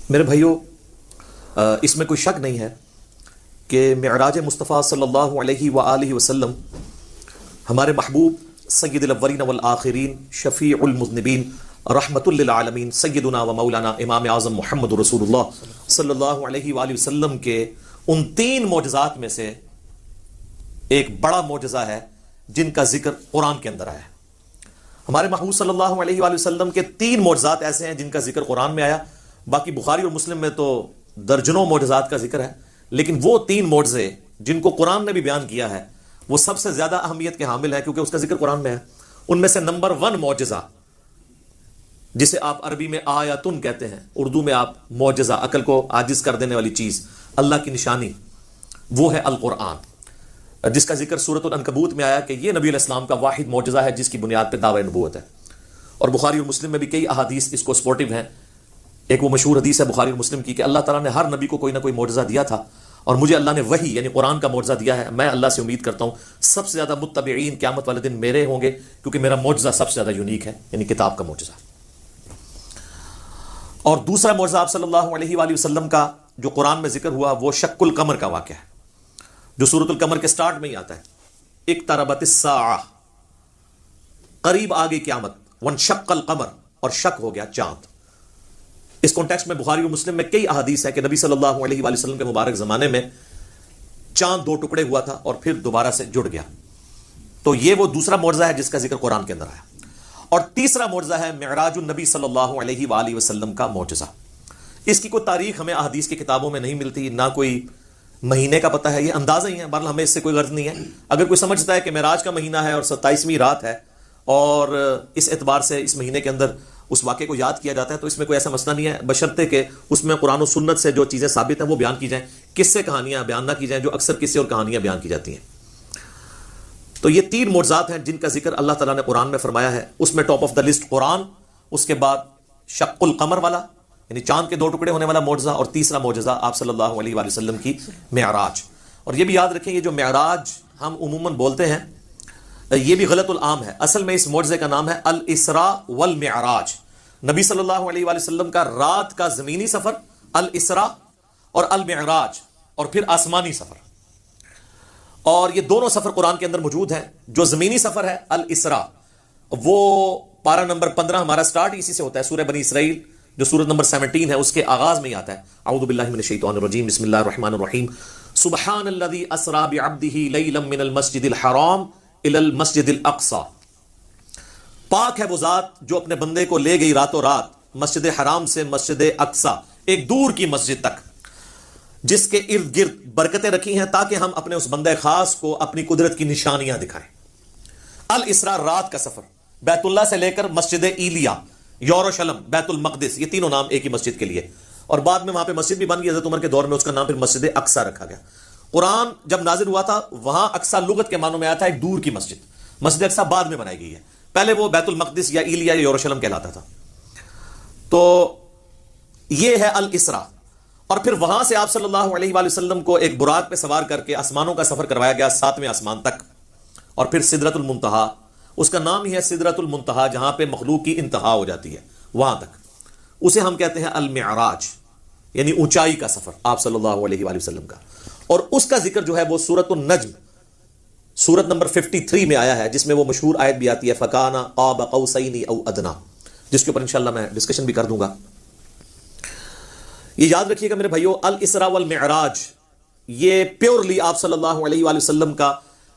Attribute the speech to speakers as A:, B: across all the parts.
A: میرے بھائیوں، اس میں کوئی شک نہیں ہے کہ معراج مصطفیٰ صلی اللہ علیہ وآلہ وسلم ہمارے محبوب سید الاولین والآخرین، شفیع المذنبین، رحمت للعالمین، سیدنا و مولانا امام اعظم محمد رسول اللہ صلی اللہ علیہ وآلہ وسلم کے ان 3 معجزات میں سے ایک بڑا معجزہ ہے جن کا ذکر قرآن کے اندر آیا ہے۔ ہمارے محبوب صلی اللہ علیہ وآلہ وسلم کے 3 معجزات ایسے ہیں جن کا ذکر قرآن میں آیا، باقی بخاری اور مسلم میں تو درجنوں معجزات کا ذکر ہے، لیکن وہ 3 معجزے جن کو قرآن نے بھی بیان کیا ہے وہ سب سے زیادہ اہمیت کے حامل ہیں، کیونکہ اس کا ذکر قرآن میں ہے۔ ان میں سے نمبر 1 معجزہ، جسے آپ عربی میں آیاتن کہتے ہیں، اردو میں آپ معجزہ، عقل کو عاجز کر دینے والی چیز، اللہ کی نشانی، وہ ہے القرآن، جس کا ذکر سورۃ العنکبوت میں آیا کہ یہ نبی علیہ السلام کا واحد معجزہ ہے جس کی بنیاد پہ دعوی نبوت ہے۔ اور بخاری اور مسلم میں بھی کئی احادیث اس کو سپورٹیو ہیں۔ ایک وہ مشہور حدیث ہے بخاری اور مسلم کی کہ اللہ تعالیٰ نے ہر نبی کو کوئی نہ کوئی معجزہ دیا تھا، اور مجھے اللہ نے وحی یعنی قرآن کا معجزہ دیا ہے۔ میں اللہ سے امید کرتا ہوں سب سے زیادہ متبعین قیامت والے دن میرے ہوں گے، کیونکہ میرا معجزہ سب سے زیادہ یونیک ہے، یعنی کتاب کا معجزہ۔ اور دوسرا معجزہ آپ صلی اللہ علیہ وآلہ وسلم کا جو قرآن میں ذکر ہوا وہ شق القمر کا واقعہ ہے، جو سورۃ القمر کے سٹارٹ میں ہی آتا ہے، اقتربت الساعہ، قریب آ گئی قیامت، وانشق القمر، اور شق ہو گیا چاند۔ اس کانٹیکسٹ میں بخاری اور مسلم میں کئی احادیث ہیں کہ نبی صلی اللہ علیہ وآلہ وسلم کے مبارک زمانے میں چاند 2 ٹکڑے ہوا تھا اور پھر دوبارہ سے جڑ گیا۔ تو یہ وہ دوسرا معجزہ ہے جس کا ذکر قرآن کے اندر آیا۔ اور تیسرا معجزہ ہے معراج النبی صلی اللہ علیہ وآلہ وسلم کا معجزہ۔ اس کی کوئی تاریخ ہمیں احادیث کی کتابوں میں نہیں ملتی، نہ کوئی مہینے کا پتہ ہے، یہ اندازہ ہی ہے، بہرحال ہمیں اس سے کوئی غرض نہیں ہے۔ اگر کوئی سمجھتا ہے کہ معراج کا مہینہ ہے اور 27ویں رات ہے اور اس اعتبار سے اس مہینے کے اندر اس واقعے کو یاد کیا جاتا ہے، تو اس میں کوئی ایسا مسئلہ نہیں ہے، بشرطے کہ اس میں قرآن و سنت سے جو چیزیں ثابت ہیں وہ بیان کی جائیں، قصے کہانیاں بیان نہ کی جائیں جو اکثر قصے اور کہانیاں بیان کی جاتی ہیں۔ تو یہ 3 معجزات ہیں جن کا ذکر اللہ تعالیٰ نے قرآن میں فرمایا ہے۔ اس میں ٹاپ آف دا لسٹ قرآن، اس کے بعد شق القمر والا یعنی چاند کے 2 ٹکڑے ہونے والا معجزہ، اور تیسرا معجزہ آپ صلی اللہ علیہ وآلہ وسلم کی معراج۔ اور یہ بھی یاد رکھیں، یہ جو معراج ہم عموماً بولتے ہیں یہ بھی غلط العام ہے۔ اصل میں اس معجزے کا نام ہے الاسراء والمعراج۔ نبی صلی اللہ علیہ وآلہ وسلم کا رات کا زمینی سفر الاسراء اور المعراج، اور پھر آسمانی سفر، اور یہ دونوں سفر قرآن کے اندر موجود ہیں۔ جو زمینی سفر ہے الاسراء، وہ پارہ نمبر 15 ہمارا سٹارٹ اسی سے ہوتا ہے، سورہ بنی اسرائیل جو سورت نمبر 17 ہے اس کے آغاز میں ہی آتا ہے، اعوذ باللہ من الشیطان الرجیم، بسم اللہ الرحمن الرحیم، سبحان الذی اسری بعبدہ لیلا من المسجد الحرام الی المسجد الاقصی۔ پاک ہے وہ ذات جو اپنے بندے کو لے گئی راتوں رات مسجد حرام سے مسجد اقصی، ایک دور کی مسجد تک، جس کے ارد گرد برکتیں رکھی ہیں تاکہ ہم اپنے اس بندے خاص کو اپنی قدرت کی نشانیاں دکھائیں۔ الاسراء رات کا سفر، بیت اللہ سے لے کر مسجد ایلیا، یروشلم، بیت المقدس، یہ تینوں نام ایک ہی مسجد کے لیے، اور بعد میں وہاں پہ مسجد بھی بن گئی، حضرت عمر کے دور میں اس کا نام پھر مسجد اقصی رکھا گیا۔ قرآن جب نازل ہوا تھا وہاں اقصی لغت کے معنوں میں آیا تھا ایک دور کی مسجد، مسجد اقصی بعد میں بنائی گئی ہے، پہلے وہ بیت المقدس یا ایلیا یا یروشلم کہلاتا تھا۔ تو یہ ہے الاسراء۔ اور پھر وہاں سے آپ صلی اللہ علیہ وآلہ وسلم کو ایک براق پہ سوار کر کے آسمانوں کا سفر کروایا گیا 7ویں آسمان تک، اور پھر سدرۃ المنتہا، اس کا نام ہی ہے سدرۃ المنتہا، جہاں پہ مخلوق کی انتہا ہو جاتی ہے، وہاں تک، اسے ہم کہتے ہیں المعراج، یعنی اونچائی کا سفر آپ صلی اللہ علیہ وآلہ وسلم کا۔ اور اس کا ذکر جو ہے وہ سورۃ النجم، سورت نمبر 53 میں آیا ہے، جس میں وہ مشہور آیت بھی آتی ہے فَكَانَ قَابَ قَوْسَيْنِ أَوْ أَدْنَىٰ، جس کے اوپر انشاءاللہ میں ڈسکشن بھی کر دوں گا۔ یہ یاد رکھیے گا میرے بھائیو، الاسراء والمعراج یہ پیورلی آپ صلی اللہ علیہ وآلہ وسلم کا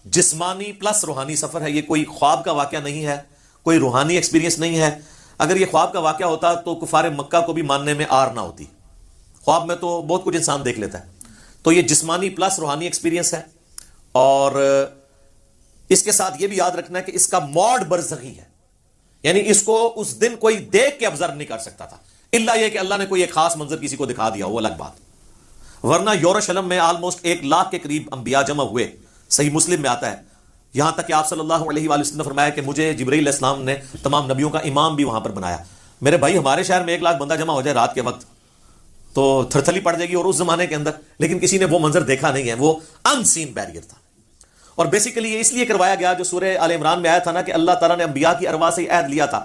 A: جسمانی پلس روحانی سفر ہے، یہ کوئی خواب کا واقعہ نہیں ہے، کوئی روحانی ایکسپیرینس نہیں ہے۔ اگر یہ خواب کا واقعہ ہوتا تو کفار مکہ کو بھی ماننے میں آر نہ ہوتی، خواب میں تو بہت کچھ انسان دیکھ لیتا ہے، تو یہ جسمانی پلس روحانی ایکسپیرینس ہے۔ اور اس کے ساتھ یہ بھی یاد رکھنا ہے کہ اس کا موڈ برزخی ہے، یعنی اس کو اس دن کوئی دیکھ کے آبزرو نہیں کر سکتا تھا، الا یہ کہ اللہ نے کوئی ایک خاص منظر کسی کو دکھا دیا، وہ الگ بات۔ ورنہ یروشلم میں آلموسٹ 1 لاکھ کے قریب انبیاء جمع ہوئے، صحیح مسلم میں آتا ہے، یہاں تک کہ آپ صلی اللہ علیہ وآلہ وسلم نے فرمایا کہ مجھے جبرائیل علیہ السلام نے تمام نبیوں کا امام بھی وہاں پر بنایا۔ میرے بھائی ہمارے شہر میں 1 لاکھ بندہ جمع ہو جائے رات کے وقت تو تھرتھلی پڑ جائے گی، اور اس زمانے کے اندر لیکن کسی نے وہ منظر دیکھا نہیں ہے، وہ ان سین بیریئر تھا۔ اور بیسیکلی یہ اس لیے کروایا گیا جو سورہ آل عمران میں آیا تھا نا کہ اللہ تعالیٰ نے انبیاء کی ارواح سے عہد لیا تھا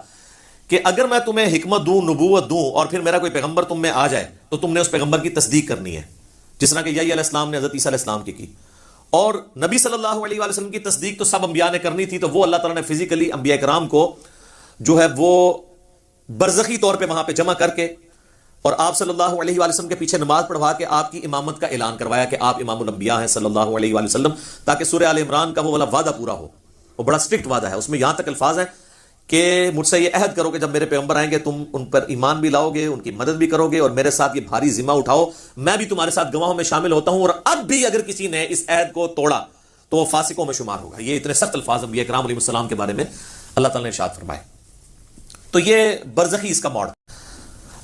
A: کہ اگر میں تمہیں حکمت دوں، نبوت دوں، اور پھر میرا کوئی پیغمبر تم میں آ جائے تو تم نے اس پیغمبر کی تصدیق کرنی ہے، جس طرح کہ یحییٰ علیہ السلام نے حضرت عیسیٰ علیہ السلام کی اور نبی صلی اللہ علیہ وآلہ وسلم کی تصدیق تو سب انبیاء نے کرنی تھی، تو وہ اللہ تعالیٰ نے فزیکلی انبیاء کرام کو جو ہے وہ برزخی طور پہ وہاں پہ جمع کر کے اور آپ صلی اللہ علیہ وآلہ وسلم کے پیچھے نماز پڑھوا کے آپ کی امامت کا اعلان کروایا کہ آپ امام الانبیاء ہیں صلی اللہ علیہ وآلہ وسلم، تاکہ سورہ آل عمران کا وہ والا وعدہ پورا ہو۔ وہ بڑا سٹرکٹ وعدہ ہے، اس میں یہاں تک الفاظ ہیں کہ مجھ سے یہ عہد کرو کہ جب میرے پیغمبر آئیں گے تم ان پر ایمان بھی لاؤ گے، ان کی مدد بھی کرو گے، اور میرے ساتھ یہ بھاری ذمہ اٹھاؤ، میں بھی تمہارے ساتھ گواہوں میں شامل ہوتا ہوں، اور اب بھی اگر کسی نے اس عہد کو توڑا تو وہ فاسقوں میں شمار ہوگا۔ یہ اتنے سخت الفاظ انبیاء کرام علیہ السلام کے بارے میں اللہ تعالیٰ نے ارشاد فرمائے۔ تو یہ برزخی اس کا موڈ۔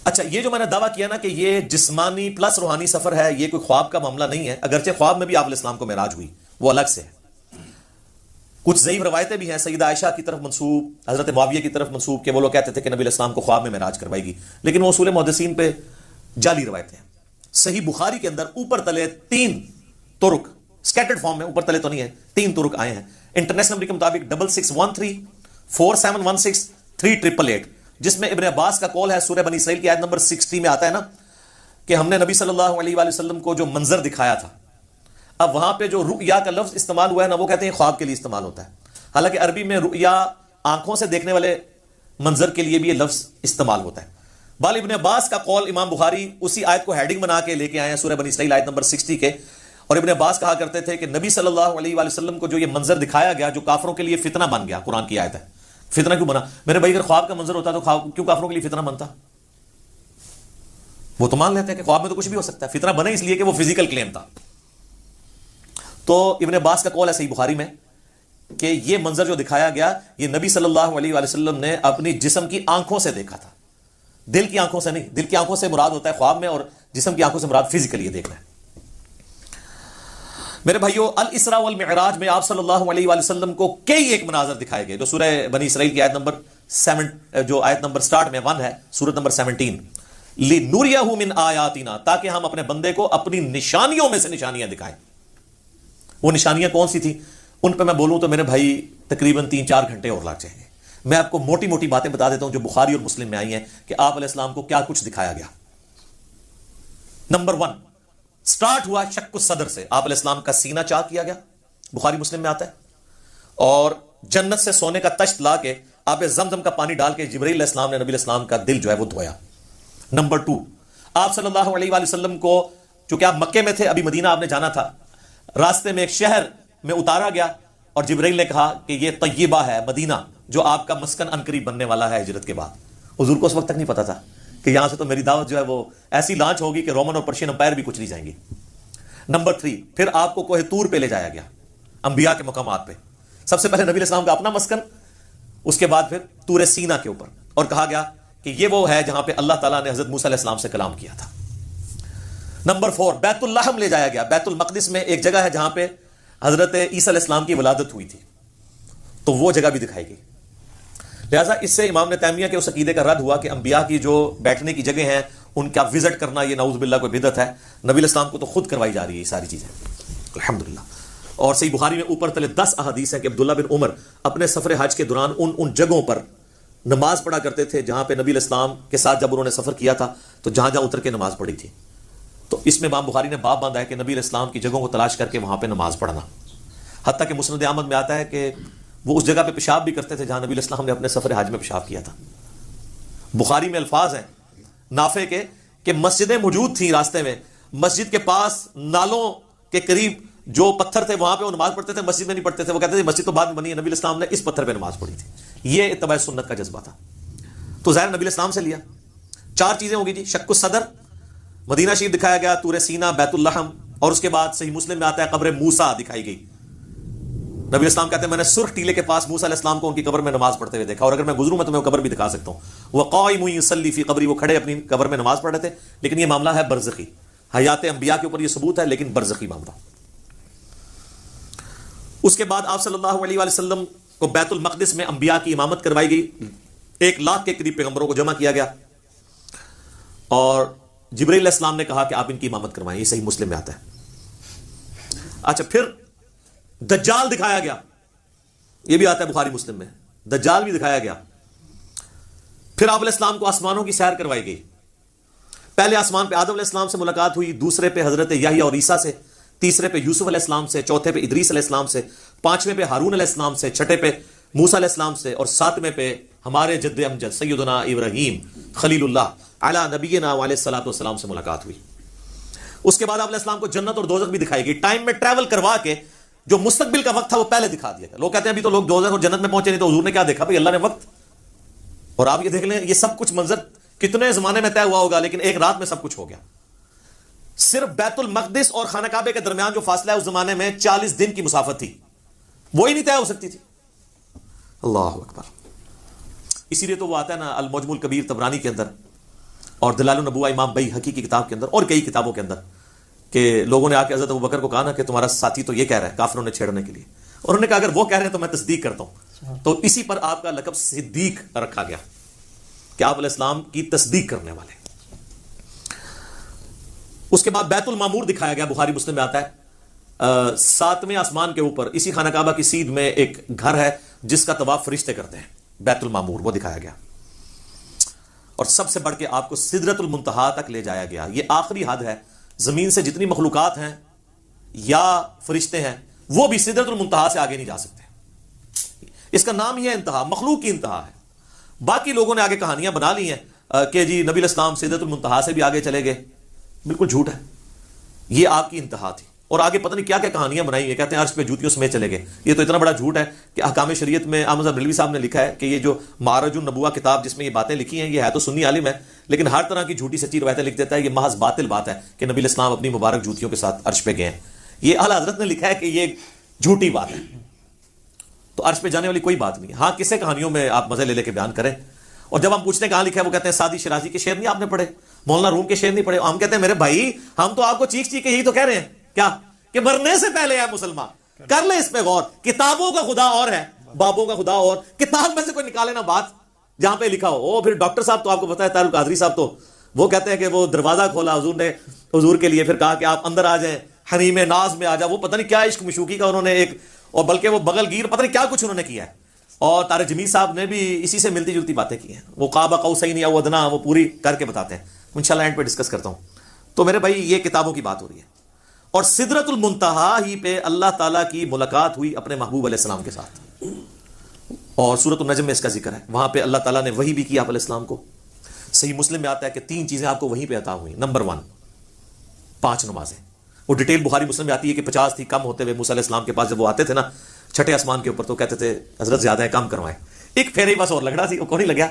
A: اچھا، یہ جو میں نے دعویٰ کیا نا کہ یہ جسمانی پلس روحانی سفر ہے، یہ کوئی خواب کا معاملہ نہیں ہے، اگرچہ خواب میں بھی آپ علیہ السلام کو معراج ہوئی، وہ الگ سے ہے۔ کچھ ضعیف روایتیں بھی ہیں سیدہ عائشہ کی طرف منسوب، حضرت معاویہ کی طرف منسوب، کہ وہ لوگ کہتے تھے کہ نبی علیہ السلام کو خواب میں معراج کروائی گی، لیکن وہ اصول محدثین پہ جعلی روایتیں ہیں۔ صحیح بخاری کے اندر اوپر تلے 3 طرق سکیٹرڈ فارم میں، اوپر تلے تو نہیں ہے، 3 طرق آئے ہیں انٹرنیشنل نمبر کے مطابق 6613 4716 3888، جس میں ابن عباس کا قول ہے، سورہ بنی اسرائیل کی آیت نمبر 60 میں آتا ہے نا کہ ہم نے نبی صلی اللہ علیہ وآلہ وسلم کو جو منظر دکھایا تھا۔ اب وہاں پہ جو رؤیا کا لفظ استعمال ہوا ہے نا، وہ کہتے ہیں خواب کے لیے استعمال ہوتا ہے، حالانکہ عربی میں رؤیا آنکھوں سے دیکھنے والے منظر کے لیے بھی یہ لفظ استعمال ہوتا ہے۔ بال ابن عباس کا قول امام بخاری اسی آیت کو ہیڈنگ بنا کے لے کے آئے ہیں سورہ بنی اسرائیل آیت نمبر 60 کے، اور ابن عباس کہا کرتے تھے کہ نبی صلی اللہ علیہ وآلہ وسلم کو جو یہ منظر دکھایا گیا، جو کافروں کے لیے فتنہ بن گیا، قرآن کی آیت ہے۔ فتنہ کیوں بنا؟ میرے بھائی اگر خواب کا منظر ہوتا تو کیوں کافروں کے لیے فتنہ بنتا؟ وہ تو مان لیتے ہیں کہ خواب میں تو کچھ بھی ہو سکتا ہے، فتنہ بنا اس لیے کہ وہ فزیکل کلیم تھا۔ تو ابن عباس کا قول ہے صحیح بخاری میں کہ یہ منظر جو دکھایا گیا، یہ نبی صلی اللہ علیہ وآلہ وسلم نے اپنی جسم کی آنکھوں سے دیکھا تھا، دل کی آنکھوں سے نہیں۔ دل کی آنکھوں سے مراد ہوتا ہے خواب میں، اور جسم کی آنکھوں سے مراد فزیکلی دیکھنا ہے۔ میرے بھائیو، الاسراء والمعراج میں آپ صلی اللہ علیہ وآلہ وسلم کو کئی ایک مناظر دکھائے گئے، جو سورہ بنی اسرائیل کی آیت نمبر 7 جو آیت نمبر سٹارٹ میں 1 ہے، سورۃ نمبر 17، لِنُرِيَهُ مِنْ آیَاتِنَا، تاکہ ہم اپنے بندے کو اپنی نشانیوں میں سے نشانیاں دکھائیں۔ وہ نشانیاں کون سی تھیں؟ ان پہ میں بولوں تو میرے بھائی تقریباً 3-4 گھنٹے اور لگ جائیں گے۔ میں آپ کو موٹی موٹی باتیں بتا دیتا ہوں جو بخاری اور مسلم میں آئی ہیں کہ آپ علیہ السلام کو کیا کچھ دکھایا گیا۔ نمبر 1 سٹارٹ ہوا شق الصدر سے، آپ علیہ السلام کا سینہ چاک کیا گیا، بخاری مسلم میں آتا ہے، اور جنت سے سونے کا تشت لا کے آپ زمزم کا پانی ڈال کے جبرائیل علیہ السلام نے نبی علیہ السلام کا دل جو ہے وہ دھویا۔ نمبر 2 آپ صلی اللہ علیہ وآلہ وسلم کو، چونکہ آپ مکے میں تھے، ابھی مدینہ آپ نے جانا تھا، راستے میں ایک شہر میں اتارا گیا اور جبرائیل نے کہا کہ یہ طیبہ ہے، مدینہ، جو آپ کا مسکن عنقریب بننے والا ہے ہجرت کے بعد۔ حضور کو اس وقت تک نہیں پتا تھا کہ یہاں سے تو میری دعوت جو ہے وہ ایسی لانچ ہوگی کہ رومن اور پرشین امپائر بھی کچھ نہیں جائیں گی۔ نمبر 3 پھر آپ کو کوہ طور پہ لے جایا گیا، انبیاء کے مقامات پہ، سب سے پہلے نبی علیہ السلام کا اپنا مسکن، اس کے بعد پھر طور سینا کے اوپر، اور کہا گیا کہ یہ وہ ہے جہاں پہ اللہ تعالیٰ نے حضرت موسیٰ علیہ السلام سے کلام کیا تھا۔ نمبر 4 بیت اللحم لے جایا گیا، بیت المقدس میں ایک جگہ ہے جہاں پہ حضرت عیسیٰ علیہ السلام کی ولادت ہوئی تھی، تو وہ جگہ بھی دکھائی گئی۔ لہٰذا اس سے امام نے تیمیہ کے اس عقیدے کا رد ہوا کہ انبیاء کی جو بیٹھنے کی جگہ ہیں ان کا وزٹ کرنا یہ نعوذ باللہ کوئی بدعت ہے، نبی علیہ السلام کو تو خود کروائی جا رہی ہے یہ ساری چیزیں، الحمدللہ۔ اور صحیح بخاری میں اوپر تلے 10 احادیث ہیں کہ عبداللہ بن عمر اپنے سفر حج کے دوران ان جگہوں پر نماز پڑھا کرتے تھے جہاں پہ نبی علیہ السلام کے ساتھ جب انہوں نے سفر کیا تھا تو جہاں جہاں اتر کے نماز پڑھی تھی۔ تو اس میں امام بخاری نے باب باندھا ہے کہ نبی علیہ السلام کی جگہوں کو تلاش کر کے وہاں پہ نماز پڑھنا، حتیٰ کہ مسند احمد میں آتا ہے کہ وہ اس جگہ پہ پیشاب بھی کرتے تھے جہاں نبی علیہ السلام نے اپنے سفر حج میں پیشاب کیا تھا۔ بخاری میں الفاظ ہیں نافع کے کہ مسجدیں موجود تھیں راستے میں، مسجد کے پاس نالوں کے قریب جو پتھر تھے وہاں پہ وہ نماز پڑھتے تھے، مسجد میں نہیں پڑھتے تھے، وہ کہتے تھے مسجد تو بعد میں بنی ہے، نبی علیہ السلام نے اس پتھر پہ نماز پڑھی تھی۔ یہ اتباع سنت کا جذبہ تھا، تو ظاہر نبی علیہ السلام سے لیا۔ 4 چیزیں ہوگی جی، شق الصدر، مدینہ شریف دکھایا گیا، طور سینا، بیت اللحم، اور اس کے بعد صحیح مسلم میں آتا ہے قبر موسیٰ دکھائی گئی۔ نبی علیہ السلام کہتے ہیں میں نے سرخ ٹیلے کے پاس موسیٰ علیہ السلام کو ان کی قبر میں نماز پڑھتے ہوئے دیکھا، اور اگر میں گزروں میں تمہیں وہ قبر بھی دکھا سکتا ہوں۔ وقائم یصلی فی قبری، وہ کھڑے اپنی قبر میں نماز پڑھ رہے تھے، لیکن یہ معاملہ ہے برزخی، حیات انبیاء کے اوپر یہ ثبوت ہے لیکن برزخی معاملہ۔ اس کے بعد آپ صلی اللہ علیہ وآلہ وسلم کو بیت المقدس میں انبیاء کی امامت کروائی گئی، 1 لاکھ کے قریب پیغمبروں کو جمع کیا گیا، اور جبرائیل علیہ السلام نے کہا کہ آپ ان کی امامت کروائیں، یہ صحیح مسلم میں آتا ہے۔ اچھا، پھر دجال دکھایا گیا، یہ بھی آتا ہے بخاری مسلم میں، دجال بھی دکھایا گیا۔ پھر آپ علیہ السلام کو آسمانوں کی سیر کروائی گئی، پہلے آسمان پہ آدم علیہ السلام سے ملاقات ہوئی، دوسرے پہ حضرت یحییٰ اور عیسیٰ سے، تیسرے پہ یوسف علیہ السلام سے، چوتھے پہ ادریس علیہ السلام سے، پانچویں پہ ہارون علیہ السلام سے، چھٹے پہ موسیٰ علیہ السلام سے، اور ساتویں پہ ہمارے جد امجد سیدنا ابراہیم خلیل اللہ علی نبینا علیہ الصلوۃ والسلام سے ملاقات ہوئی۔ اس کے بعد آپ علیہ السلام کو جنت اور دوزخ بھی دکھائی گئی، ٹائم میں ٹریول کروا کے جو مستقبل کا وقت تھا وہ پہلے دکھا دیا گیا۔ لوگ کہتے ہیں ابھی تو لوگ دوزخ اور جنت میں پہنچے نہیں، تو حضور نے کیا دیکھا؟ بھائی اللہ نے وقت، اور آپ یہ دیکھ لیں یہ سب کچھ منظر کتنے زمانے میں طے ہوا ہوگا، لیکن ایک رات میں سب کچھ ہو گیا۔ صرف بیت المقدس اور خانہ کعبے کے درمیان جو فاصلہ ہے اس زمانے میں 40 دن کی مسافت تھی، وہی نہیں طے ہو سکتی تھی۔ اللہ اکبر۔ اسی لیے تو وہ آتا ہے نا المعجم الکبیر طبرانی کے اندر، اور دلائل النبوہ امام بیہقی کی کتاب کے اندر، اور کئی کتابوں کے اندر، کہ لوگوں نے آ کے حضرت ابوبکر کو کہا نا کہ تمہارا ساتھی تو یہ کہہ رہا ہے کافروں نے چھیڑنے کے لیے، اور انہوں نے کہا اگر وہ کہہ رہے ہیں تو میں تصدیق کرتا ہوں۔ تو اسی پر آپ کا لقب صدیق رکھا گیا کہ آپ علیہ السلام کی تصدیق کرنے والے۔ اس کے بعد بیت المعمور دکھایا گیا، بخاری مسلم میں آتا ہے 7ویں آسمان کے اوپر اسی خانہ کعبہ کی سیدھ میں ایک گھر ہے جس کا طواف فرشتے کرتے ہیں، بیت المعمور، وہ دکھایا گیا۔ اور سب سے بڑھ کے آپ کو سدرۃ المنتہا تک لے جایا گیا۔ یہ آخری حد ہے، زمین سے جتنی مخلوقات ہیں یا فرشتے ہیں وہ بھی سدرۃ المنتہا سے آگے نہیں جا سکتے۔ اس کا نام ہی ہے انتہا، مخلوق کی انتہا ہے۔ باقی لوگوں نے آگے کہانیاں بنا لی ہیں کہ جی نبی الاسلام سدرۃ المنتہا سے بھی آگے چلے گئے، بالکل جھوٹ ہے، یہ آپ کی انتہا تھی۔ اور آگے پتہ نہیں کیا کیا کہانیاں بنائی ہیں، کہتے ہیں عرش پہ جوتیوں سمیت چلے گئے۔ یہ تو اتنا بڑا جھوٹ ہے کہ احکام شریعت میں احمد بریلوی صاحب نے لکھا ہے کہ یہ جو معرج النبوہ کتاب جس میں یہ باتیں لکھی ہیں، یہ ہے تو سنی عالم ہے لیکن ہر طرح کی جھوٹی سچی روایتیں لکھ دیتا ہے۔ یہ محض باطل بات ہے کہ نبی الاسلام اپنی مبارک جوتیوں کے ساتھ عرش پہ گئے ہیں، یہ اعلیٰ حضرت نے لکھا ہے کہ یہ جھوٹی بات ہے، تو عرش پہ جانے والی کوئی بات نہیں ہے۔ ہاں کسے کہانیوں میں آپ مزے لے لے کے بیان کریں، اور جب ہم پوچھتے ہیں کہاں لکھا ہے وہ کہتے ہیں سعدی شیرازی کے شعر نہیں آپ نے پڑھے، مولانا روم کے شعر نہیں پڑھے۔ ہم کہتے ہیں میرے بھائی ہم تو آپ کو چیخ چیخ کے یہی تو کہہ رہے ہیں کیا کہ مرنے سے پہلے ہے مسلمان، کر لے اس پہ غور۔ کتابوں کا خدا اور ہے، بابوں کا خدا اور، کتاب میں سے کوئی نکالے نا بات جہاں پہ لکھا ہو۔ پھر ڈاکٹر صاحب تو آپ کو پتا ہے طاہر القادری صاحب تو وہ کہتے ہیں کہ وہ دروازہ کھولا حضور نے حضور کے لیے، پھر کہا کہ آپ اندر آ جائیں، حریم ناز میں آ جاؤ۔ وہ پتہ نہیں کیا عشق مشوقی کا انہوں نے ایک، اور بلکہ وہ بغل گیر پتہ نہیں کیا کچھ انہوں نے کیا ہے۔ اور طارق جمیل صاحب نے بھی اسی سے ملتی جلتی باتیں کی ہیں، وہ قاب قوسین او ادنیٰ وہ پوری کر کے بتاتے ہیں، انشاءاللہ اینڈ پہ ڈسکس کرتا ہوں۔ تو میرے بھائی یہ کتابوں کی بات ہو رہی ہے، اور سدرۃ المنتہا ہی پہ اللہ تعالیٰ کی ملاقات ہوئی اپنے محبوب علیہ السلام کے ساتھ، اور سورۃ النجم میں اس کا ذکر ہے۔ وہاں پہ اللہ تعالیٰ نے وحی بھی کی آپ علیہ السلام کو۔ صحیح مسلم میں آتا ہے کہ 3 چیزیں آپ کو وہیں پہ عطا ہوئی۔ نمبر 1 5 نمازیں، وہ ڈیٹیل بخاری مسلم میں آتی ہے کہ 50 تھی، کم ہوتے ہوئے موسیٰ علیہ السلام کے پاس جب وہ آتے تھے نا 6ٹھے آسمان کے اوپر تو کہتے تھے حضرت زیادہ ہے کم کروائیں، ایک پھیرے بس اور لگنا سی، وہ کو نہیں لگیا،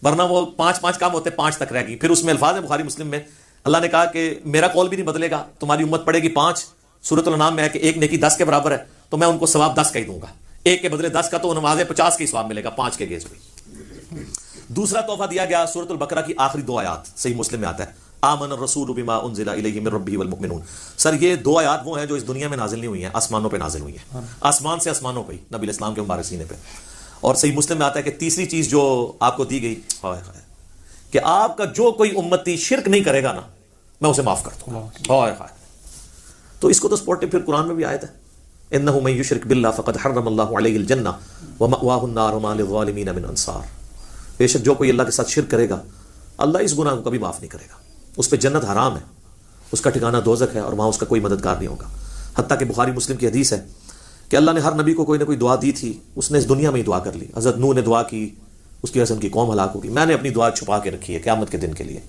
A: ورنہ وہ 5 کم ہوتے 5 تک رہ گئی۔ پھر اس میں الفاظ ہے بخاری مسلم میں، اللہ نے کہا کہ میرا قول بھی نہیں بدلے گا، تمہاری امت پڑے گی 5۔ سورۃ الانعام میں ہے کہ ایک نیکی 10 کے برابر ہے، تو میں ان کو ثواب 10 کا ہی دوں گا، ایک کے بدلے 10 کا، تو نمازیں 50 کے ثواب ملے گا 5 کے گیز میں۔ دوسرا تحفہ دیا گیا سورۃ البقرہ کی آخری 2 آیات، صحیح مسلم میں آتا ہے آمن الرسول بما انزل الیہ من ربہ والمؤمنون۔ سر یہ 2 آیات وہ ہیں جو اس دنیا میں نازل نہیں ہوئی ہیں، آسمانوں پہ نازل ہوئی ہیں، آسمان سے آسمانوں پہ نبی علیہ السلام کے مبارک سینے پہ۔ اور صحیح مسلم میں آتا ہے کہ تیسری چیز جو آپ کو دی گئی کہ آپ کا جو کوئی امتی شرک نہیں کرے گا نا میں اسے معاف کر دوں گا۔ تو اس کو تو سپورٹو پھر قرآن میں بھی آیت ہے انہ من یشرک باللہ فقد حرم اللہ علیہ الجنہ ومأواہ النار وما للظالمین من انصار۔ بے شک جو کوئی اللہ کے ساتھ شرک کرے گا اللہ اس گناہ کو کبھی معاف نہیں کرے گا، اس پہ جنت حرام ہے، اس کا ٹھکانہ دوزخ ہے، اور وہاں اس کا کوئی مددگار نہیں ہوگا۔ حتیٰ کہ بخاری مسلم کی حدیث ہے کہ اللہ نے ہر نبی کو کوئی نہ کوئی دعا دی تھی، اس نے اس دنیا میں ہی دعا کر لی۔ حضرت نوح نے دعا کی، اس کی وجہ سے ان کی قوم ہلاک ہوگی۔ میں نے اپنی دعا چھپا کے رکھی ہے قیامت کے دن کے لیے،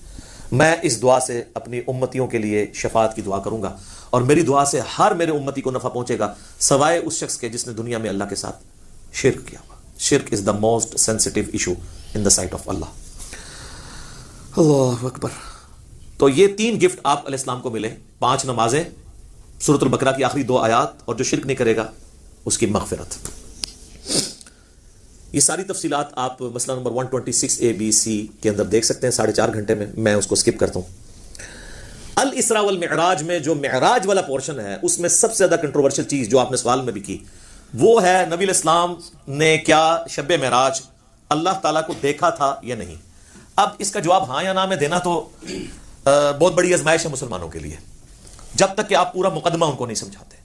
A: میں اس دعا سے اپنی امتیوں کے لیے شفاعت کی دعا کروں گا، اور میری دعا سے ہر میرے امتی کو نفع پہنچے گا سوائے اس شخص کے جس نے دنیا میں اللہ کے ساتھ شرک کیا ہوا۔ شرک is the most sensitive issue in the sight of اللہ۔ اللہ اکبر۔ تو یہ 3 گفٹ آپ علیہ السلام کو ملے، 5 نمازیں، سورۃ البقرہ کی آخری 2 آیات، اور جو شرک نہیں کرے گا اس کی مغفرت۔ یہ ساری تفصیلات آپ مسئلہ نمبر 126 ABC کے اندر دیکھ سکتے ہیں 4.5 گھنٹے میں اس کو سکپ کرتا ہوں۔ الاسراء والمعراج میں جو معراج والا پورشن ہے اس میں سب سے زیادہ کنٹروورشل چیز جو آپ نے سوال میں بھی کی وہ ہے نبی علیہ السلام نے کیا شب معراج اللہ تعالیٰ کو دیکھا تھا یا نہیں۔ اب اس کا جواب ہاں یا نہ میں دینا تو بہت بڑی آزمائش ہے مسلمانوں کے لیے، جب تک کہ آپ پورا مقدمہ ان کو نہیں سمجھاتے۔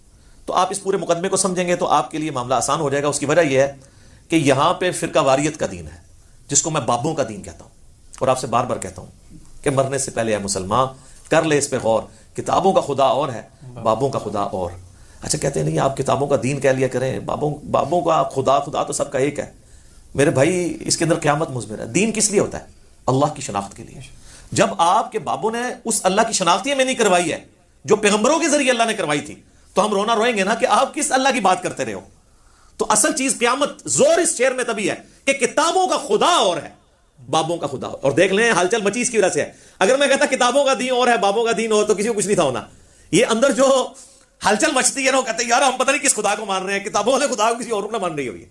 A: تو آپ اس پورے مقدمے کو سمجھیں گے تو آپ کے لیے معاملہ آسان ہو جائے گا۔ اس کی وجہ یہ ہے کہ یہاں پہ فرقہ واریت کا دین ہے، جس کو میں بابوں کا دین کہتا ہوں، اور آپ سے بار بار کہتا ہوں کہ مرنے سے پہلے اے مسلمان کر لے اس پہ غور، کتابوں کا خدا اور ہے، بابوں کا خدا اور۔ اچھا کہتے ہیں نہیں آپ کتابوں کا دین کہہ لیا کریں، بابوں کا خدا تو سب کا ایک ہے۔ میرے بھائی اس کے اندر قیامت مضمر ہے۔ دین کس لیے ہوتا ہے؟ اللہ کی شناخت کے لیے۔ جب آپ کے بابوں نے اس اللہ کی شناخت ہمیں نہیں کروائی ہے جو پیغمبروں کے ذریعے اللہ نے کروائی تھی، تو ہم رونا روئیں گے نا کہ آپ کس اللہ کی بات کرتے رہے ہو۔ تو اصل چیز قیامت زور اس شعر میں تبھی ہے کہ کتابوں کا خدا اور ہے، بابوں کا خدا اور۔ دیکھ لیں ہلچل مچی اس کی وجہ سے ہے۔ اگر میں کہتا کتابوں کا دین اور ہے بابوں کا دین اور، تو کسی کو کچھ نہیں تھا ہونا۔ یہ اندر جو ہلچل مچتی ہے نا، وہ کہتے ہیں یار ہم پتہ نہیں کس خدا کو مان رہے ہیں، کتابوں والے خدا کو کسی اور کو نہ مان رہی ہوئی ہے۔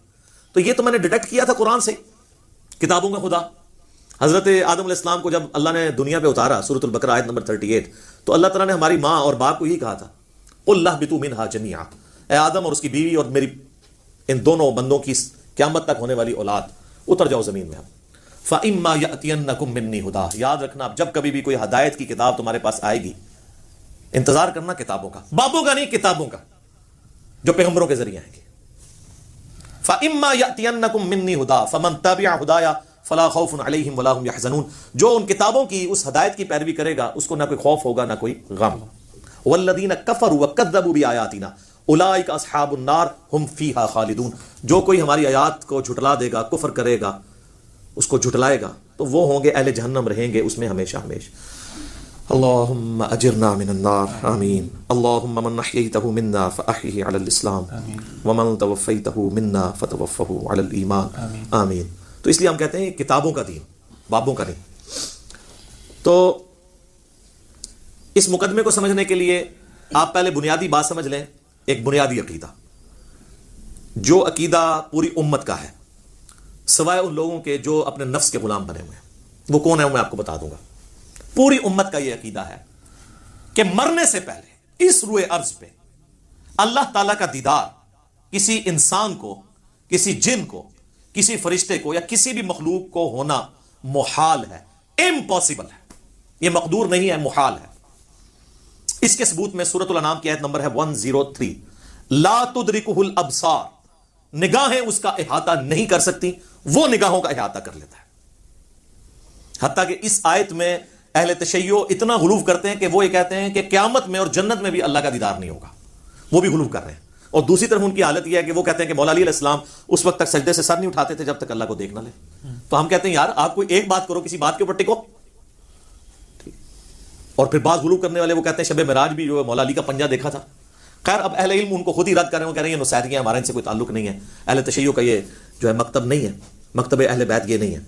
A: تو یہ تو میں نے ڈیٹیکٹ کیا تھا قرآن سے، کتابوں کا خدا۔ حضرت آدم علیہ السلام کو جب اللہ نے دنیا پہ اتارا، سورۃ البقرہ آیت نمبر 38، تو اللہ تعالیٰ نے ہماری ماں اور باپ کو یہی کہا تھا قُلْ اهْبِطُوا مِنْهَا جَمِيعًا، اے آدم اور اس کی بیوی اور میری ان دونوں بندوں کی قیامت تک ہونے والی اولاد اتر جاؤ زمین میں۔ فَإِمَّا يَأْتِيَنَّكُم مِّنِّي هُدًى، یاد رکھنا جب کبھی بھی کوئی ہدایت کی کتاب تمہارے پاس آئے گی، انتظار کرنا کتابوں کا، بابوں کا نہیں، کتابوں کا جو پیغمبروں کے ذریعے آئیں گے۔ فَإِمَّا يَأْتِيَنَّكُم مِّنِّي هُدًى فَمَن تَبِعَ هُدَايَ فَلَا خَوْفٌ عَلَيْهِمْ وَلَا هُمْ يَحْزَنُونَ، جو ان کتابوں کی اس ہدایت کی پیروی کرے گا اس کو نہ کوئی خوف ہوگا نہ کوئی غم۔ وَالَّذِينَ كَفَرُوا وَكَذَّبُوا بِآيَاتِنَا اولئک اصحاب النار ہم فیہا خالدون، جو کوئی ہماری آیات کو جھٹلا دے گا، کفر کرے گا، اس کو جھٹلائے گا، تو وہ ہوں گے اہل جہنم، رہیں گے اس میں ہمیشہ ہمیشہ۔ اللہم اجرنا من النار، آمین۔ اللہم من احییتہ منا فاحیہ علی الاسلام ومن توفیتہ منا فتوفہ علی الایمان، آمین۔ تو اس لیے ہم کہتے ہیں کتابوں کا دین، بابوں کا نہیں۔ تو اس مقدمے کو سمجھنے کے لیے آپ پہلے بنیادی بات سمجھ لیں، ایک بنیادی عقیدہ، جو عقیدہ پوری امت کا ہے سوائے ان لوگوں کے جو اپنے نفس کے غلام بنے ہوئے ہیں۔ وہ کون ہے میں آپ کو بتا دوں گا۔ پوری امت کا یہ عقیدہ ہے کہ مرنے سے پہلے اس روئے ارض پہ اللہ تعالیٰ کا دیدار کسی انسان کو، کسی جن کو، کسی فرشتے کو یا کسی بھی مخلوق کو ہونا محال ہے، امپاسبل ہے، یہ مقدور نہیں ہے، محال ہے۔ اس کے ثبوت میں سورۃ الانعام کی آیت نمبر ہے 103، لا تدرکہ الابصار، نگاہیں اس کا احاطہ نہیں کر سکتی، وہ نگاہوں کا احاطہ کر لیتا ہے۔ حتیٰ کہ اس آیت میں اہل تشیع اتنا غلو کرتے ہیں کہ وہ یہ کہتے ہیں کہ قیامت میں اور جنت میں بھی اللہ کا دیدار نہیں ہوگا، وہ بھی غلو کر رہے ہیں۔ اور دوسری طرف ان کی حالت یہ ہے کہ وہ کہتے ہیں کہ مولا علی علیہ السلام اس وقت تک سجدے سے سر نہیں اٹھاتے تھے جب تک اللہ کو دیکھ نہ لے۔ تو ہم کہتے ہیں یار آپ کوئی ایک بات کرو، کسی بات کے اوپر ٹکو۔ اور پھر بعض غلو کرنے والے وہ کہتے ہیں شب معراج بھی جو مولا علی کا پنجہ دیکھا تھا۔ خیر اب اہل علم ان کو خود ہی رد کر رہے ہیں، وہ کہہ رہے ہیں یہ نصیریاں، ہمارا ان سے کوئی تعلق نہیں ہے، اہل تشیع کا یہ جو ہے مکتب نہیں ہے، مکتب اہل بیت یہ نہیں ہے۔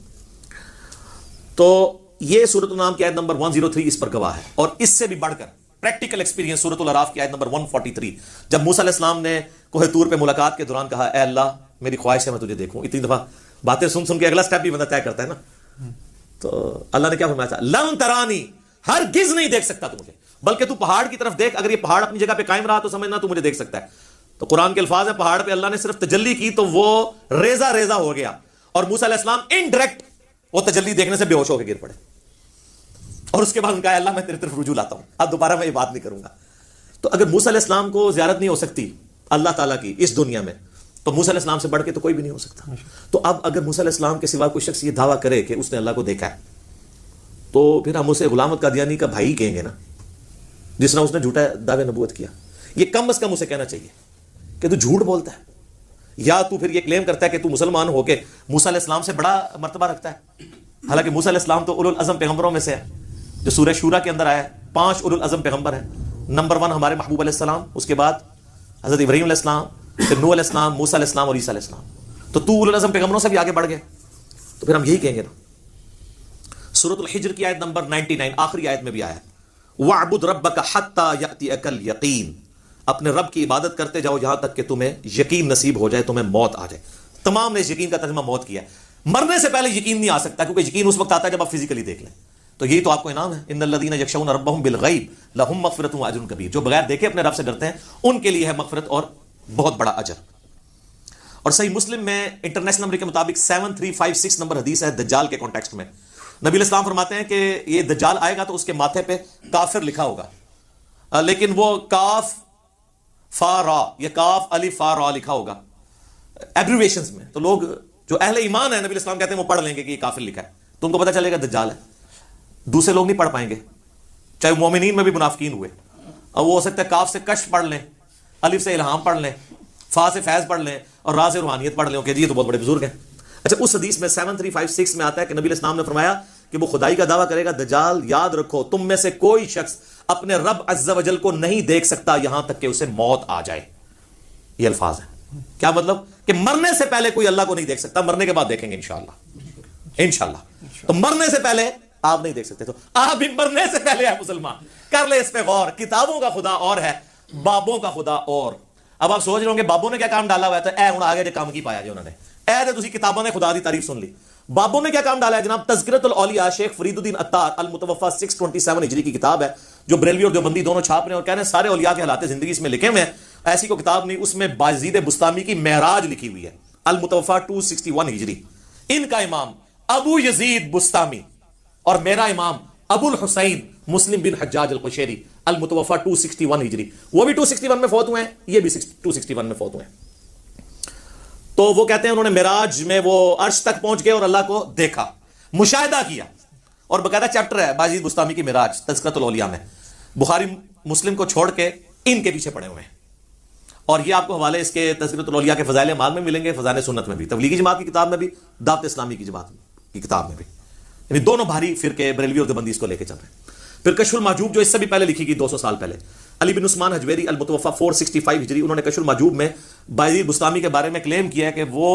A: تو یہ سورۃ الانعام کی آیت نمبر 103 اس پر گواہ ہے۔ اور اس سے بھی بڑھ کر پریکٹیکل ایکسپیرینس سورۃ الاعراف کی آیت نمبر 143، جب موسیٰ علیہ السلام نے کوہ طور پہ ملاقات کے دوران کہا اے اللہ میری خواہش ہے میں تجھے دیکھوں۔ اتنی دفعہ باتیں سن سن کے اگلا سٹیپ بھی بندہ طے کرتا ہے نا۔ تو اللہ نے کیا فرمایا تھا؟ لن ترانی، ہرگز نہیں دیکھ سکتا تو مجھے، بلکہ تو پہاڑ کی طرف دیکھ، اگر یہ پہاڑ اپنی جگہ پہ قائم رہا تو سمجھنا تو مجھے دیکھ سکتا ہے۔ تو قرآن کے الفاظ ہیں پہاڑ پہ اللہ نے صرف تجلی کی تو وہ ریزہ ریزہ ہو گیا، اور موسیٰ علیہ السلام انڈائریکٹ وہ تجلی دیکھنے سے بے ہوش ہو کے گر پڑے، اور اس کے بعد ان کا اللہ میں تیرے طرف رجوع لاتا ہوں، اب دوبارہ میں یہ بات نہیں کروں گا۔ تو اگر موسیٰ علیہ السلام کو زیارت نہیں ہو سکتی اللہ تعالیٰ کی اس دنیا میں، تو موسیٰ علیہ السلام سے بڑھ کے تو کوئی بھی نہیں ہو سکتا۔ تو اب اگر موسیٰ علیہ السلام کے سوا کوئی شخص یہ دعویٰ کرے کہ اس نے اللہ کو دیکھا ہے، تو پھر ہم اسے غلام قادیانی کا بھائی کہیں گے نا، جس طرح اس نے جھوٹا دعوے نبوت کیا۔ یہ کم از کم اسے کہنا چاہیے کہ تو جھوٹ بولتا ہے، یا تو پھر یہ کلیم کرتا ہے کہ تو مسلمان ہو کے موسیٰ علیہ السلام سے بڑا مرتبہ رکھتا ہے، حالانکہ موسیٰ علیہ السلام تو اولو العزم پیغمبروں میں سے ہے، جو سورہ شورا کے اندر آیا ہے۔ 5 اولو العزم پیغمبر ہیں، نمبر 1 ہمارے محبوب علیہ السلام، اس کے بعد حضرت ابراہیم علیہ السلام، پھر نوح علیہ السلام، موسیٰ علیہ السلام اور عیسیٰ علیہ السلام۔ تو اولو العزم پیغمبروں سے بھی آگے بڑھ گئے، تو پھر ہم یہی کہیں گے نا۔ سورۃ الحجر کی آیت نمبر 99 آخری آیت میں بھی آیا ہے وَاعْبُدْ رَبَّكَ حَتَّى يَأْتِيَكَ الْيَقِينُ، اپنے رب کی عبادت کرتے جاؤ یہاں تک کہ تمہیں یقین نصیب ہو جائے، تمہیں موت آ جائے۔ تمام نے اس یقین کا ترجمہ موت کیا ہے، مرنے سے پہلے یقین نہیں آ سکتا، کیونکہ یقین اس وقت آتا ہے جب آپ فزیکلی دیکھ لیں۔ تو یہی تو آپ کو انعام ہے، ان الذین یخشون ربهم بالغیب لهم مغفرۃ واجر کبیر، جو بغیر دیکھے اپنے رب سے ڈرتے ہیں ان کے لیے ہے مغفرت اور بہت بڑا اجر۔ اور صحیح مسلم میں انٹرنیشنل نمبر کے مطابق 7356 نمبر حدیث ہے دجال کے کانٹیکسٹ میں۔ نبی علیہ السلام فرماتے ہیں کہ یہ دجال آئے گا تو اس کے ماتھے پہ کافر لکھا ہوگا، لیکن وہ کاف فا را یا کاف الف فا را لکھا ہوگا ایبریویشنز میں، تو لوگ جو اہل ایمان ہیں نبی علیہ السلام کہتے ہیں وہ پڑھ لیں گے کہ یہ کافر لکھا ہے، تو ان کو پتہ چلے گا دجال ہے۔ دوسرے لوگ نہیں پڑھ پائیں گے، چاہے مومنین میں بھی منافقین ہوئے، اور وہ ہو سکتا ہے کاف سے کشف پڑھ لیں، الف سے الہام پڑھ لیں، فا سے فیض پڑھ لیں، اور را سے روحانیت پڑھ لیں، کہ جی یہ تو بہت بڑے بزرگ ہیں۔ اچھا، اس حدیث میں 7356 میں آتا ہے کہ نبی علیہ السلام نے فرمایا کہ وہ خدائی کا دعویٰ کرے گا، دجال یاد رکھو تم میں سے کوئی شخص اپنے رب عز و جل کو نہیں دیکھ سکتا یہاں تک کہ اسے موت آ جائے۔ یہ الفاظ ہیں، کیا مطلب؟ کہ مرنے سے پہلے کوئی اللہ کو نہیں دیکھ سکتا، مرنے کے بعد دیکھیں گے انشاءاللہ، انشاءاللہ۔ تو مرنے سے پہلے آپ نہیں دیکھ سکتے، تو آپ بھی مرنے سے پہلے ہے مسلمان، کر لے اس پہ غور۔ کتابوں کا خدا اور ہے، بابوں کا خدا اور۔ اب آپ سوچ رہے ہوں گے بابوں نے کیا کام ڈالا ہوا ہے، تو اے ہوں آگے جو کام کی پایا جو انہوں نے، اے جو تسی کتابوں نے خدا دی تعریف سن لی۔ بابوں نے کیا کام ڈالا ہے جناب؟ تذکرۃ الاولیاء شیخ فرید الدین عطار المتوفی 627 ہجری کی کتاب ہے، جو بریلوی اور دیوبندی دونوں چھاپ رہے ہیں اور کہہ رہے ہیں سارے اولیاء کے حالات زندگی اس میں لکھے ہوئے ہیں۔ ایسی کوئی کتاب نہیں، اس میں بازید بستامی کی معراج لکھی ہوئی ہے، المتوفی 261 ہجری۔ ان کا امام ابو یزید بستامی اور میرا امام ابو الحسین مسلم بن حجاج القشیری المتوفی 261 ہجری، وہ بھی 261 میں فوت ہوئے ہیں، یہ بھی 261 میں فوت ہوئے ہیں۔ تو وہ کہتے ہیں انہوں نے معراج میں وہ عرش تک پہنچ گئے اور اللہ کو دیکھا، مشاہدہ کیا، اور باقاعدہ چیپٹر ہے بازید بستامی کی معراج تذکرۃ الاولیاء میں۔ بخاری مسلم کو چھوڑ کے ان کے پیچھے پڑے ہوئے ہیں، اور یہ آپ کو حوالے اس کے تذکرۃ الاولیاء کے فضائل اعمال میں ملیں گے، فضائل سنت میں بھی، تبلیغی جماعت کی کتاب میں بھی، دعوت اسلامی کی جماعت کی کتاب میں بھی، یعنی دونوں بھاری فرقے بریلوی اور دیوبندی اس کو لے کے چل رہے ہیں۔ پھر کشف المحجوب جو اس سے بھی پہلے لکھی گئی 200 سال پہلے، علی بن عثمان حجویری المتوفی 465 ہجری، انہوں نے کشف المحجوب میں بازید بستامی کے بارے میں کلیم کیا ہے کہ وہ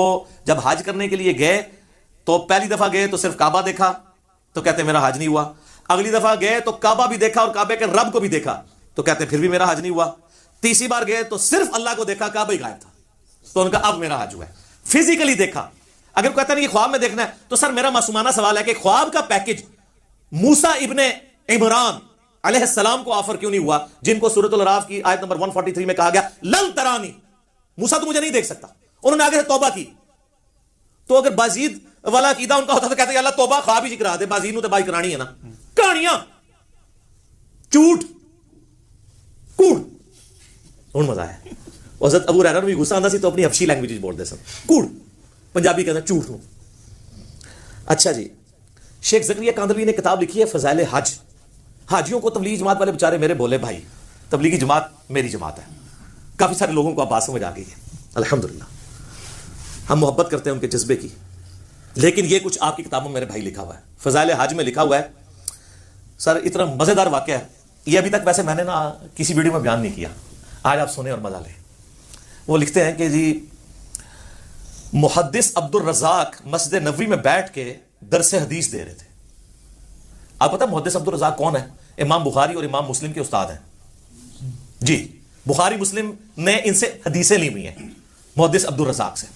A: جب حج کرنے کے لیے گئے تو پہلی دفعہ گئے تو صرف کعبہ دیکھا، تو کہتے ہیں میرا حج نہیں ہوا۔ اگلی دفعہ گئے تو کعبہ بھی دیکھا اور کعبے کے رب کو بھی دیکھا، تو کہتے ہیں پھر بھی میرا حج نہیں ہوا۔ تیسری بار گئے تو صرف اللہ کو دیکھا، کعبہ ہی غائب تھا، تو ان کا اب میرا حج ہوا ہے۔ فزیکلی دیکھا۔ اگر کہتا نہیں کہ خواب میں دیکھنا ہے، تو سر میرا معصومانہ سوال ہے کہ خواب کا پیکج موسیٰ ابن عمران علیہ السلام کو آفر کیوں نہیں ہوا، جن کو سورۃ الاعراف کی آیت نمبر 143 میں کہا گیا لن ترانی، موسیٰ تو مجھے نہیں دیکھ سکتا، انہوں نے آگے سے توبہ کی۔ تو اگر بازید والا عقیدہ ان کا ہوتا تو کہتے ہیں اللہ توبہ خواب ہی کرا دے، بازید نو تے بائی کرانی ہے نا، کہانیاں جھوٹ کوڑ۔ ہن مزہ ہے، حضرت ابو ہریرہ بھی غصہ آندا سی تو اپنی حبشی لینگویج بولتے سن، کوڑ، پنجابی کہتے ہیں جھوٹ نو۔ اچھا جی، شیخ زکریا کاندھلوی نے کتاب لکھی ہے فضائل حج۔ حاجیوں کو تبلیغی جماعت والے بیچارے میرے بولے بھائی، تبلیغی جماعت میری جماعت ہے، کافی سارے لوگوں کو اب بات سمجھ آ گئی ہے الحمدللہ، ہم محبت کرتے ہیں ان کے جذبے کی، لیکن یہ کچھ آپ کی کتابوں میں میرے بھائی لکھا ہوا ہے، فضائل حج میں لکھا ہوا ہے۔ سر اتنا مزیدار واقعہ ہے یہ، ابھی تک ویسے میں نے نا کسی ویڈیو میں بیان نہیں کیا، آج آپ سنیں اور مزہ لیں۔ وہ لکھتے ہیں کہ جی محدث عبد الرزاق مسجد نبوی میں بیٹھ کے درس حدیث دے رہے تھے۔ آپ پتہ محدث عبد الرزاق کون ہے؟ امام بخاری اور امام مسلم کے استاد ہیں جی، بخاری مسلم نے ان سے حدیثیں لی ہوئی ہیں محدث عبد الرزاق سے۔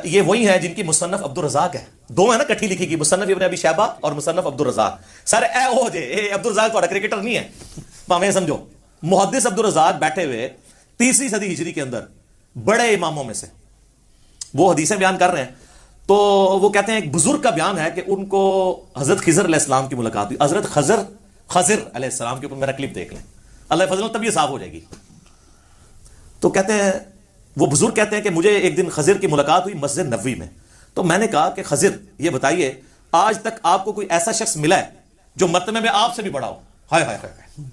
A: یہ وہی ہیں جن کی مصنف عبد الرزاق ہے، دو ہیں نا کٹھی لکھی گئی، مصنف ابن ابی شیبہ اور مصنف عبد الرزاق۔ سر اے او جے اے عبد الرزاق تھوڑا کرکٹر نہیں ہے، پاویں سمجھو۔ محدث عبد الرزاق بیٹھے ہوئے 3 صدی ہجری کے اندر بڑے اماموں میں سے وہ حدیثیں بیان کر رہے ہیں، تو وہ کہتے ہیں ایک بزرگ کا بیان ہے کہ ان کو حضرت خضر علیہ السلام کی ملاقات ہوئی۔ حضرت خضر علیہ السلام کے اوپر میرا کلپ دیکھ لیں، اللہ فضل تب یہ صاف ہو جائے گی۔ تو کہتے ہیں وہ بزرگ کہتے ہیں کہ مجھے ایک دن خضر کی ملاقات ہوئی مسجد نبوی میں، تو میں نے کہا کہ خضر یہ بتائیے آج تک آپ کو کوئی ایسا شخص ملا ہے جو مرتبے میں آپ سے بھی بڑا ہو؟ ہائے ہائے ہائے۔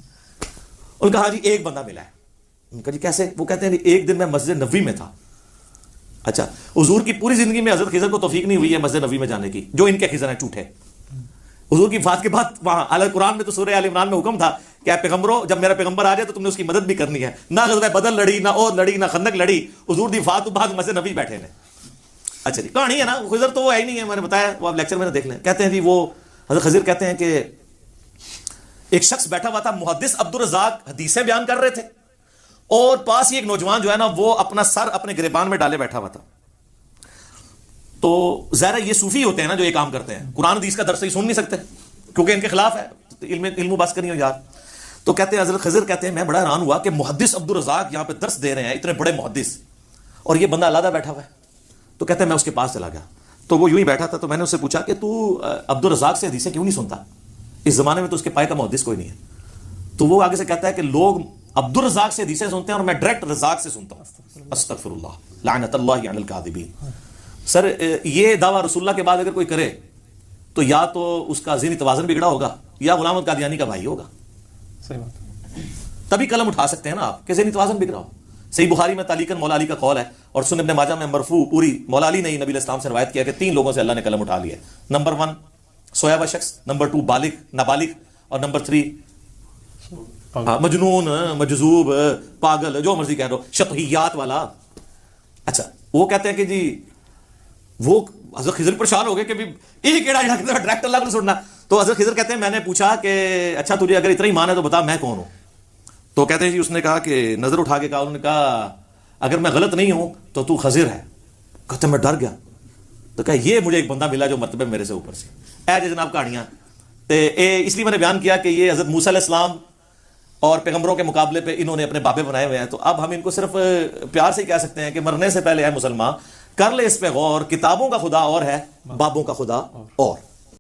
A: ان کا ہاں جی ایک بندہ ملا ہے۔ ان کا جی کیسے؟ وہ کہتے ہیں ایک دن میں مسجد نبوی میں تھا۔ اچھا، حضور کی پوری زندگی میں حضرت خضر کو توفیق نہیں ہوئی ہے مسجد نبوی میں جانے کی، جو ان کے خضر ہیں جھوٹے۔ حضور کی وفات کے بعد وہاں اعلی قرآن میں تو سورہ آل عمران میں حکم تھا کہ اے پیغمبرو جب میرا پیغمبر آ جائے تو تم نے اس کی مدد بھی کرنی ہے۔ نہ غزوہ بدر لڑی، نہ اور لڑی، نہ خندق لڑی، حضور دی وفات کے بعد مسجد نبوی بیٹھے ہیں۔ اچھا جی، کہانی ہے نا، خضر تو وہ ہے ہی نہیں ہے، میں نے بتایا، وہ آپ لیکچر میں دیکھ لیں۔ کہتے ہیں جی وہ حضرت خضر کہتے ہیں کہ ایک شخص بیٹھا ہوا تھا، محدث عبد الرزاق حدیثیں بیان کر رہے تھے، اور پاس ہی ایک نوجوان جو ہے نا وہ اپنا سر اپنے گریبان میں ڈالے بیٹھا ہوا تھا۔ تو ظاہر یہ صوفی ہوتے ہیں نا جو یہ کام کرتے ہیں، قرآن حدیث کا درس ہی سن نہیں سکتے کیونکہ ان کے خلاف ہے، علم و بس کرنی ہو یار۔ تو کہتے ہیں حضرت خضر کہتے ہیں میں بڑا حیران ہوا کہ محدث عبد الرزاق یہاں پہ درس دے رہے ہیں، اتنے بڑے محدث، اور یہ بندہ علیحدہ بیٹھا ہوا ہے۔ تو کہتے ہیں میں اس کے پاس چلا گیا، تو وہ یوں ہی بیٹھا تھا، تو میں نے اس سے پوچھا کہ تو عبد الرزاق سے حدیثیں کیوں نہیں سنتا؟ اس زمانے میں تو اس کے پائے کا محدث کوئی نہیں ہے۔ تو وہ آگے سے کہتا ہے کہ لوگ عبد الرزاق سے حدیثیں سنتے ہیں اور میں ڈائریکٹ رزاق سے سنتا ہوں۔ استغفر اللہ لعنت اللہ علی الکاذبین۔ سر یہ دعویٰ رسول اللہ کے بعد اگر کوئی کرے تو یا تو اس کا ذہنی توازن بگڑا ہوگا یا غلام احمد قادیانی کا بھائی ہوگا.
B: صحیح بات.
A: تبھی قلم اٹھا سکتے ہیں نا آپ کہ ذہنی توازن بگڑا ہو. صحیح بخاری میں تعلیقاً مولا علی کا قول ہے, اور سنن ابن ماجہ میں مرفوع پوری مولا علی نے نبی علیہ السلام سے روایت کیا کہ 3 لوگوں سے اللہ نے قلم اٹھا لیا ہے. نمبر 1 سویا ہوا شخص, نمبر 2 بالغ نابالغ, اور نمبر 3 مجنون مجذوب پاگل جو مرضی کہہ رہو, شطحیات والا. اچھا وہ کہتے ہیں کہ جی وہ حضرت خضر پریشان ہو گئے کہ یہ کیڑا ڈائریکٹ اللہ کو سننا. تو حضرت خضر کہتے ہیں میں نے پوچھا کہ اچھا تجھے اگر اتنا ایمان ہے تو بتا میں کون ہوں. تو کہتے ہیں جی اس نے کہا کہ نظر اٹھا کے کہا, انہوں نے کہا اگر میں غلط نہیں ہوں تو خضر ہے. کہتے میں ڈر گیا. تو کہا یہ مجھے ایک بندہ ملا جو مرتبہ میرے سے اوپر سے. اے جناب کہانیاں اس لیے میں نے بیان کیا کہ یہ حضرت موسیٰ علیہ السلام اور پیغمبروں کے مقابلے پہ انہوں نے اپنے بابے بنائے ہوئے ہیں. تو اب ہم ان کو صرف پیار سے ہی کہہ سکتے ہیں کہ مرنے سے پہلے اے مسلمان کر لے اس پہ غور, کتابوں کا خدا اور ہے, بابوں کا خدا اور.